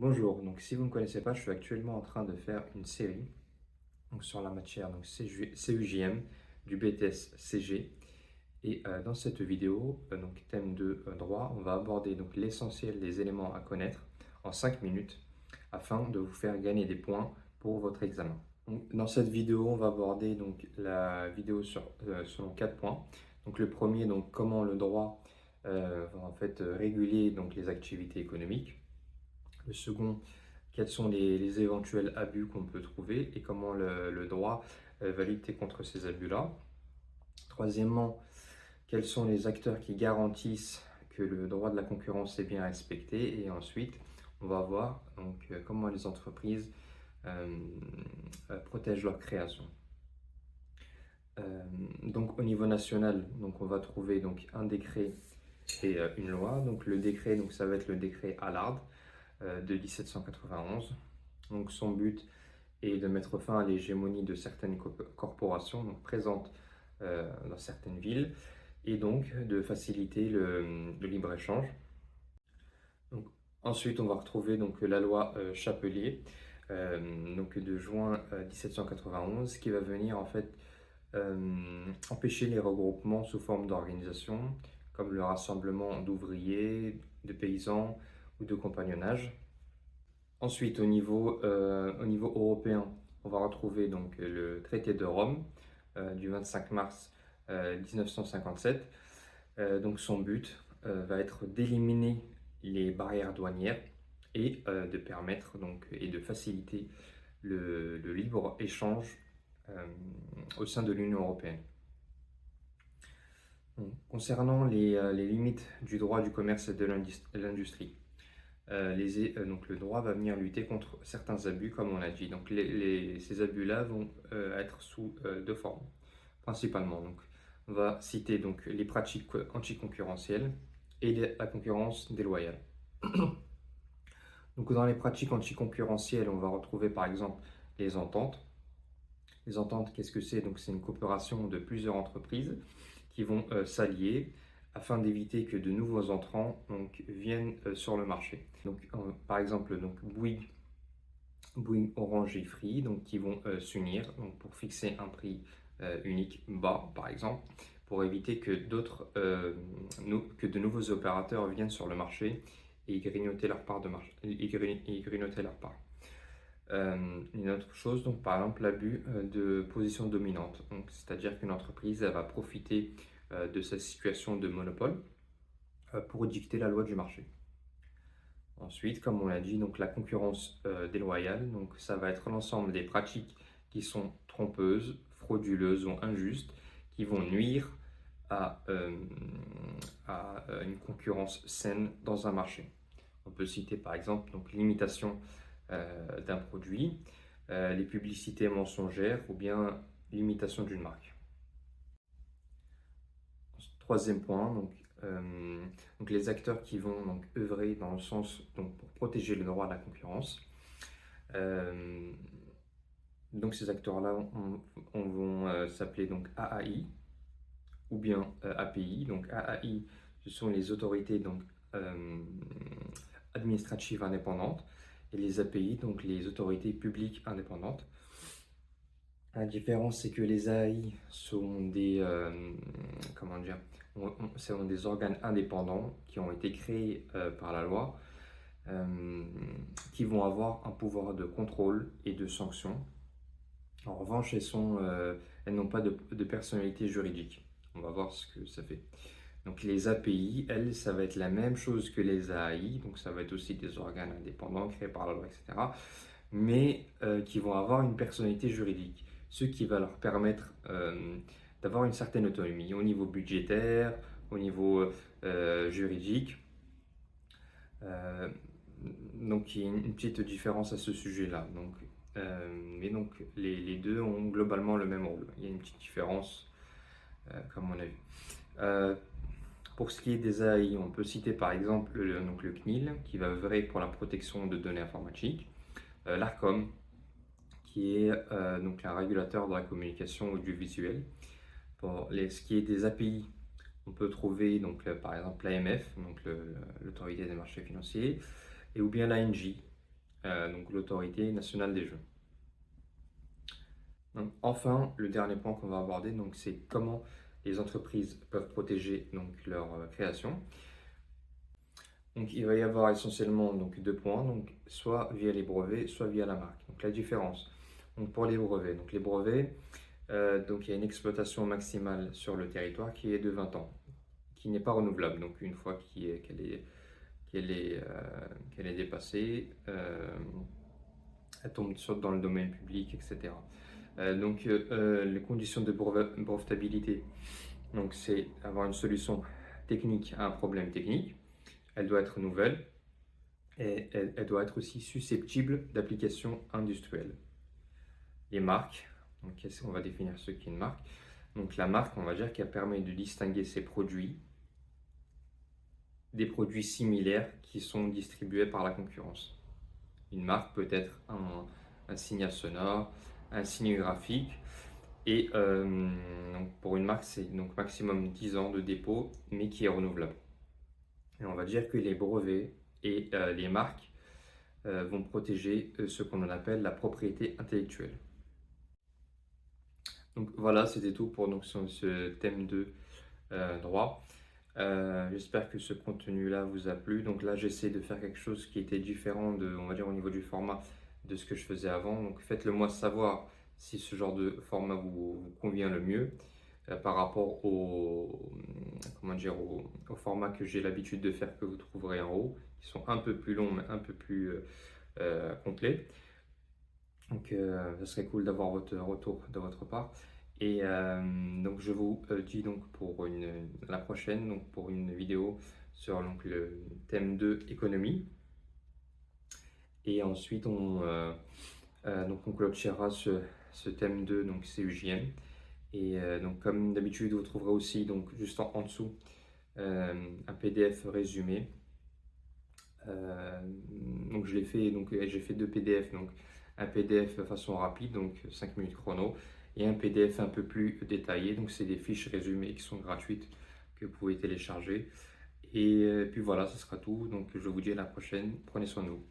Bonjour, donc si vous ne me connaissez pas, je suis actuellement en train de faire une série donc, sur la matière CUJM du BTS CG. Et dans cette vidéo, donc thème de droit, on va aborder donc l'essentiel des éléments à connaître en 5 minutes afin de vous faire gagner des points pour votre examen. Donc, dans cette vidéo, on va aborder donc la vidéo selon 4 points. Donc le premier, donc comment le droit va en fait réguler donc les activités économiques. Le second, quels sont les éventuels abus qu'on peut trouver et comment le droit va lutter contre ces abus-là. Troisièmement, quels sont les acteurs qui garantissent que le droit de la concurrence est bien respecté. Et ensuite, on va voir donc, comment les entreprises euh, protègent leur création. Donc au niveau national, donc, on va trouver donc, un décret et une loi. Donc le décret, donc, ça va être le décret Allard de 1791. Donc son but est de mettre fin à l'hégémonie de certaines corporations donc présentes dans certaines villes et donc de faciliter le libre-échange. Donc, ensuite, on va retrouver donc, la loi Chapelier donc, de juin 1791 qui va venir en fait empêcher les regroupements sous forme d'organisation comme le rassemblement d'ouvriers, de paysans ou de compagnonnage. Ensuite, au niveau européen, on va retrouver donc le traité de Rome du 25 mars 1957. Donc son but va être d'éliminer les barrières douanières et de permettre donc, et de faciliter le libre échange euh, au sein de l'Union européenne. Donc, concernant les limites du droit du commerce et de l'industrie, donc le droit va venir lutter contre certains abus, comme on l'a dit. Donc ces abus-là vont être sous deux formes, principalement. Donc, on va citer donc, les pratiques anticoncurrentielles et la concurrence déloyale. Donc, dans les pratiques anticoncurrentielles, on va retrouver par exemple les ententes. Les ententes, qu'est-ce que c'est? Donc, c'est une coopération de plusieurs entreprises qui vont s'allier afin d'éviter que de nouveaux entrants donc, viennent sur le marché. Donc, par exemple, donc, Bouygues, Orange et Free, donc, qui vont s'unir donc, pour fixer un prix unique bas, par exemple, pour éviter que que de nouveaux opérateurs viennent sur le marché et grignoter leur part de marché, et grignoter leur part. Une autre chose, donc par exemple l'abus de position dominante. Donc, c'est-à-dire qu'une entreprise elle va profiter de sa situation de monopole pour dicter la loi du marché. Ensuite, comme on l'a dit, donc la concurrence déloyale, donc ça va être l'ensemble des pratiques qui sont trompeuses, frauduleuses ou injustes, qui vont nuire à, euh, à une concurrence saine dans un marché. On peut citer par exemple donc l'imitation d'un produit, les publicités mensongères ou bien l'imitation d'une marque. Troisième point, donc les acteurs qui vont donc œuvrer dans le sens donc, pour protéger le droit à la concurrence. Euh, donc ces acteurs-là vont s'appeler donc AAI ou bien API. Donc AAI, ce sont les autorités donc, administratives indépendantes et les API, donc les autorités publiques indépendantes. La différence, c'est que les AI sont comment dire, sont des organes indépendants qui ont été créés par la loi, qui vont avoir un pouvoir de contrôle et de sanction. En revanche, elles n'ont pas de personnalité juridique. On va voir ce que ça fait. Donc les API, elles, ça va être la même chose que les AI, donc ça va être aussi des organes indépendants créés par la loi, etc., mais qui vont avoir une personnalité juridique, ce qui va leur permettre d'avoir une certaine autonomie au niveau budgétaire, au niveau juridique. Euh, donc il y a une petite différence à ce sujet-là. Mais donc les deux ont globalement le même rôle. Il y a une petite différence, comme on a vu. Euh, pour ce qui est des AI, on peut citer par exemple le CNIL, qui va œuvrer pour la protection de données informatiques, l'ARCOM, qui est donc un régulateur de la communication audiovisuelle. Pour ce qui est des API, on peut trouver donc, par exemple l'AMF, donc l'autorité des marchés financiers, et ou bien l'ANJ, donc l'autorité nationale des jeux. Donc, enfin, le dernier point qu'on va aborder, donc, c'est comment les entreprises peuvent protéger donc, leur création. Donc, il va y avoir essentiellement donc, deux points, donc, soit via les brevets, soit via la marque. Donc, la différence, donc, pour les brevets. Donc, les brevets, donc, il y a une exploitation maximale sur le territoire qui est de 20 ans, qui n'est pas renouvelable. Donc, une fois qu'elle est dépassée, elle tombe dans le domaine public, etc. Les conditions de brevetabilité, donc c'est avoir une solution technique à un problème technique. Elle doit être nouvelle et elle doit être aussi susceptible d'application industrielle. Les marques, donc on va définir ce qu'est une marque. Donc la marque, on va dire qu'elle permet de distinguer ses produits des produits similaires qui sont distribués par la concurrence. Une marque peut être un signal sonore, un signe graphique. Et donc pour une marque, c'est donc maximum 10 ans de dépôt, mais qui est renouvelable. Et on va dire que les brevets et les marques vont protéger ce qu'on appelle la propriété intellectuelle. Donc voilà, c'était tout pour donc, ce thème de droit. J'espère que ce contenu-là vous a plu. Donc là, j'essaie de faire quelque chose qui était différent de, on va dire, au niveau du format de ce que je faisais avant. Donc faites-le moi savoir si ce genre de format vous convient le mieux par rapport comment dire, au format que j'ai l'habitude de faire que vous trouverez en haut, qui sont un peu plus longs mais un peu plus complets. Donc ce serait cool d'avoir votre retour de votre part. Et donc je vous dis donc pour la prochaine, donc pour une vidéo sur donc, le thème de économie. Et ensuite donc on clôturera ce thème 2, donc CUJM. Et donc comme d'habitude, vous trouverez aussi donc juste en dessous un PDF résumé. Donc je l'ai fait, donc j'ai fait deux PDF, donc un PDF de façon rapide, donc 5 minutes chrono, et un PDF un peu plus détaillé, donc c'est des fiches résumées qui sont gratuites que vous pouvez télécharger. Et puis voilà, ce sera tout, donc je vous dis à la prochaine, prenez soin de vous.